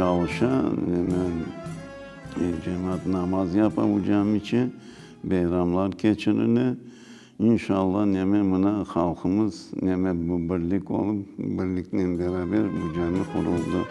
çalışa, cemaat namaz yapar bu cami için, bayramlar geçirir. İnşallah buna halkımız bu birlik olup, birlikle beraber bu cami kuruldu.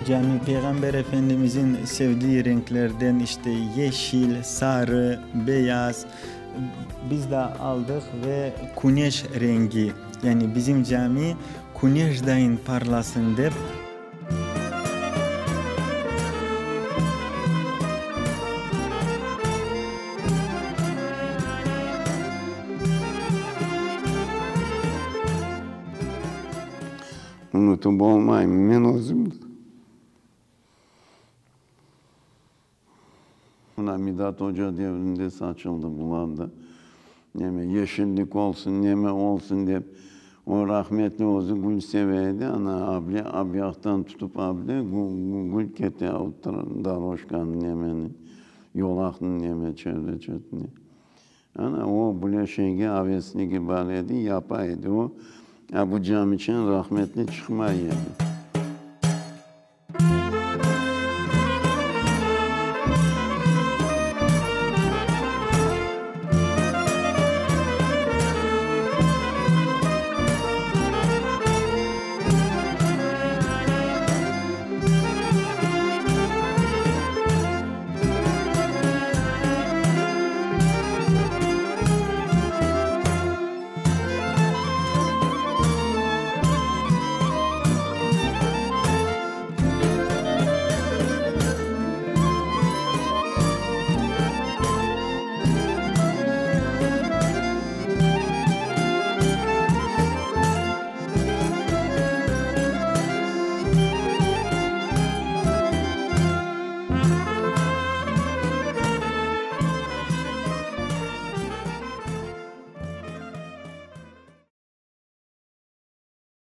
Cami Peygamber Efendimizin sevdiği renklerden işte yeşil, sarı, beyaz biz de aldık ve güneş rengi, yani bizim cami güneşten parlasın der. Unutup olmayayım, ben özüm. Midat Hoca devrinde saçıldı bulandı. Yeşillik olsun, yeme olsun diye. O rahmetli ozu gül seveydi. Ana abyaktan tutup gül kete avutturan daroşkanın yemenin, yolakın yeme çevre çötünü. Ana o bulaşığı avesini gibi yapaydı o. Bu cam için rahmetli çıkmayı yedi.